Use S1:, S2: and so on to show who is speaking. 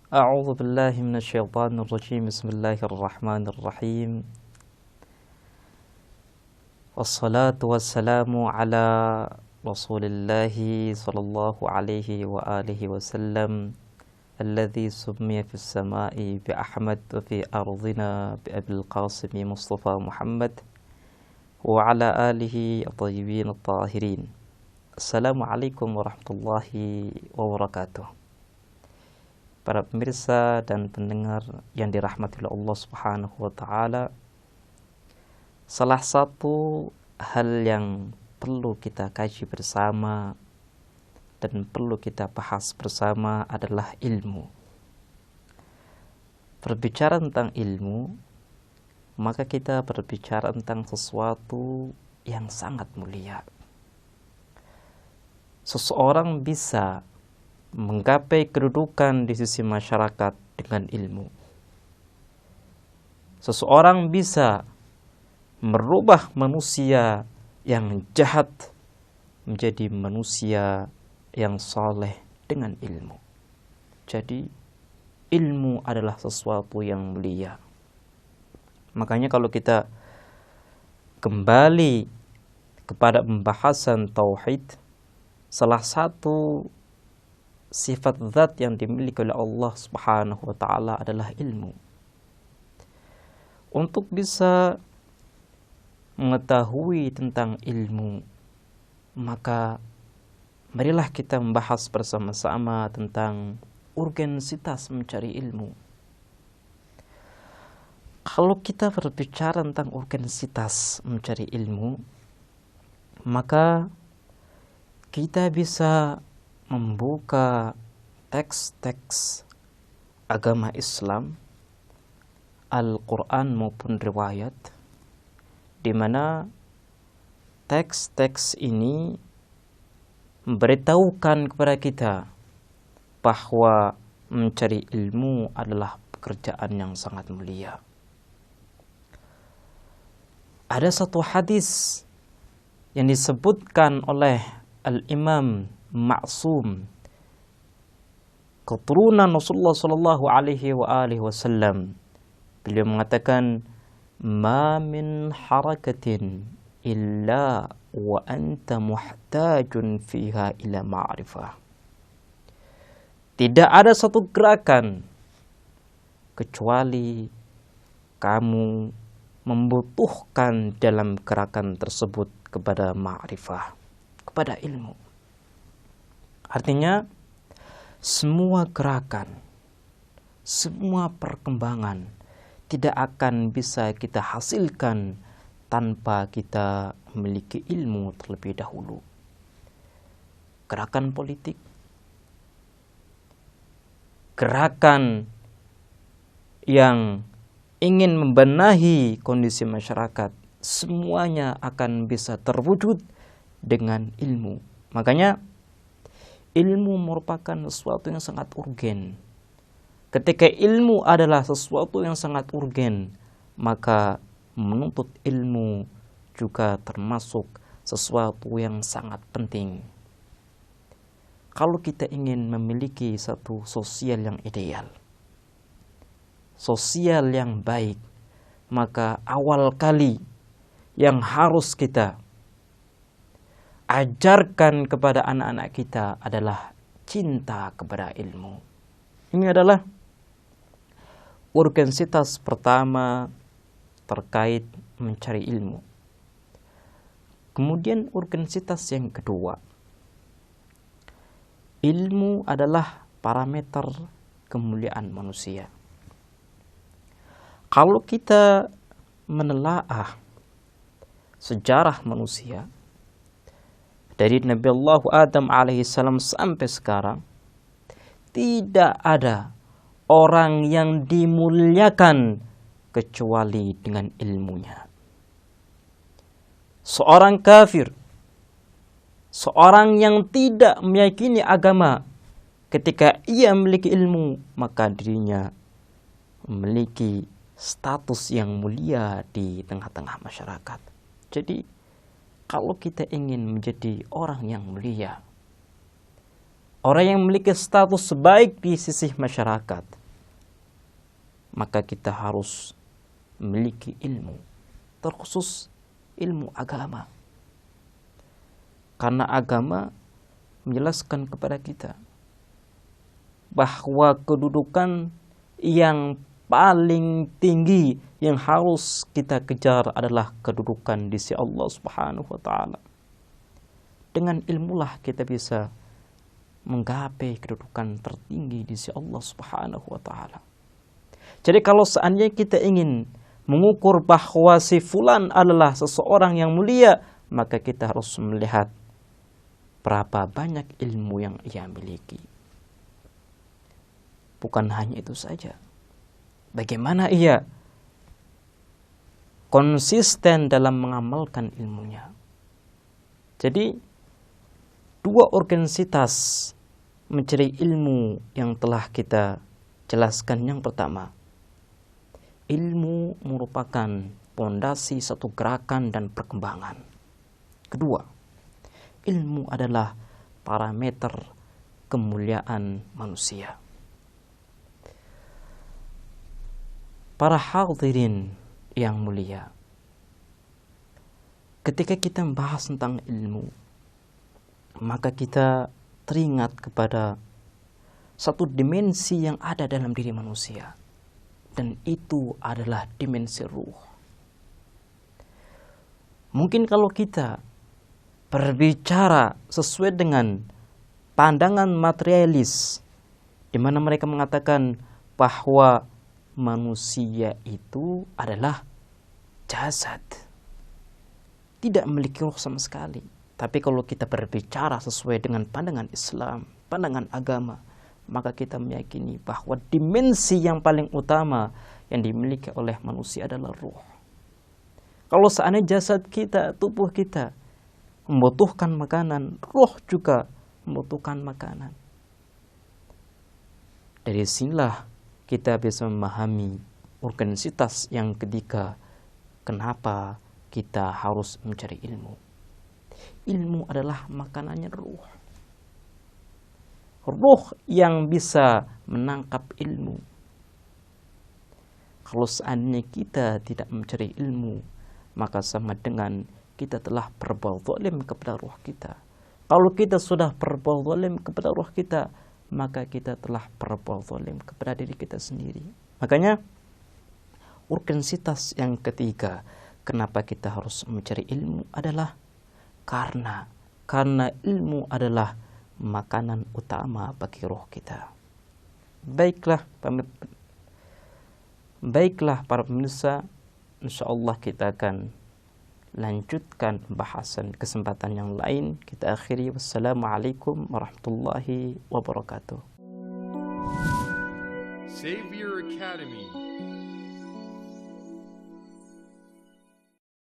S1: أعوذ بالله من الشيطان الرجيم بسم الله الرحمن الرحيم والصلاة والسلام على رسول الله صلى الله عليه وآله وسلم الذي سمي في السماء بأحمد وفي أرضنا بأبي القاسم مصطفى محمد وعلى آله الطيبين الطاهرين. السلام عليكم ورحمة الله وبركاته. Para pemirsa dan pendengar yang dirahmati oleh Allah Subhanahu wa taala, salah satu hal yang perlu kita kaji bersama dan perlu kita bahas bersama adalah ilmu. Berbicara tentang ilmu, maka kita berbicara tentang sesuatu yang sangat mulia. Seseorang bisa menggapai kedudukan di sisi masyarakat dengan ilmu. Seseorang bisa merubah manusia yang jahat menjadi manusia yang soleh dengan ilmu. Jadi ilmu adalah sesuatu yang mulia. Makanya kalau kita kembali kepada pembahasan tauhid, salah satu sifat zat yang dimiliki oleh Allah Subhanahu wa taala adalah ilmu. Untuk bisa mengetahui tentang ilmu, maka marilah kita membahas bersama-sama tentang urgensitas mencari ilmu. Kalau kita berbicara tentang urgensitas mencari ilmu, maka kita bisa membuka teks-teks agama Islam, Al-Quran maupun riwayat, di mana teks-teks ini memberitahukan kepada kita bahwa mencari ilmu adalah pekerjaan yang sangat mulia. Ada satu hadis yang disebutkan oleh Al-Imam Ma'sum, keturunan Rasulullah sallallahu alaihi wasallam. Beliau mengatakan, "Ma min harakatin illa wa anta muhtajun fiha ila ma'rifah." Tidak ada satu gerakan kecuali kamu membutuhkan dalam gerakan tersebut kepada ma'rifah, kepada ilmu. Artinya, semua gerakan, semua perkembangan tidak akan bisa kita hasilkan tanpa kita memiliki ilmu terlebih dahulu. Gerakan politik, gerakan yang ingin membenahi kondisi masyarakat, semuanya akan bisa terwujud dengan ilmu. Makanya ilmu merupakan sesuatu yang sangat urgen. Ketika ilmu adalah sesuatu yang sangat urgen, maka menuntut ilmu juga termasuk sesuatu yang sangat penting. Kalau kita ingin memiliki satu sosial yang ideal, sosial yang baik, maka awal kali yang harus kita ajarkan kepada anak-anak kita adalah cinta kepada ilmu. Ini adalah urgensitas pertama terkait mencari ilmu. Kemudian urgensitas yang kedua, ilmu adalah parameter kemuliaan manusia. Kalau kita menelaah sejarah manusia, dari Nabi Allah Adam alaihissalam sampai sekarang, tidak ada orang yang dimuliakan kecuali dengan ilmunya. Seorang kafir, seorang yang tidak meyakini agama, ketika ia memiliki ilmu, maka dirinya memiliki status yang mulia di tengah-tengah masyarakat. Jadi, kalau kita ingin menjadi orang yang mulia, orang yang memiliki status sebaik di sisi masyarakat, maka kita harus memiliki ilmu, terkhusus ilmu agama. Karena agama menjelaskan kepada kita bahwa kedudukan yang paling tinggi yang harus kita kejar adalah kedudukan di sisi Allah Subhanahu wa taala. Dengan ilmulah kita bisa menggapai kedudukan tertinggi di sisi Allah Subhanahu wa taala. Jadi kalau seandainya kita ingin mengukur bahwa si fulan adalah seseorang yang mulia, maka kita harus melihat berapa banyak ilmu yang ia miliki. Bukan hanya itu saja. Bagaimana ia konsisten dalam mengamalkan ilmunya. Jadi, dua intensitas mencari ilmu yang telah kita jelaskan. Yang pertama, ilmu merupakan pondasi satu gerakan dan perkembangan. Kedua, ilmu adalah parameter kemuliaan manusia. Para hadirin yang mulia, ketika kita membahas tentang ilmu, maka kita teringat kepada satu dimensi yang ada dalam diri manusia, dan itu adalah dimensi ruh. Mungkin kalau kita berbicara sesuai dengan pandangan materialis, di mana mereka mengatakan bahwa manusia itu adalah jasad, tidak memiliki ruh sama sekali. Tapi kalau kita berbicara sesuai dengan pandangan Islam, pandangan agama, maka kita meyakini bahwa dimensi yang paling utama yang dimiliki oleh manusia adalah ruh. Kalau seandainya jasad kita, tubuh kita membutuhkan makanan, ruh juga membutuhkan makanan. Dari sinilah kita bisa memahami urgensitas yang ketiga, kenapa kita harus mencari ilmu. Ilmu adalah makanannya ruh. Ruh yang bisa menangkap ilmu. Kalau seandainya kita tidak mencari ilmu, maka sama dengan kita telah berbuat zalim kepada ruh kita. Kalau kita sudah berbuat zalim kepada ruh kita, maka kita telah berbuat zalim kepada diri kita sendiri. Makanya urgensitas yang ketiga, kenapa kita harus mencari ilmu adalah karena ilmu adalah makanan utama bagi roh kita. Baiklah para pemirsa, insyaallah kita akan lanjutkan pembahasan kesempatan yang lain. Kita akhiri. Wassalamualaikum warahmatullahi wabarakatuh.
S2: Savior Academy.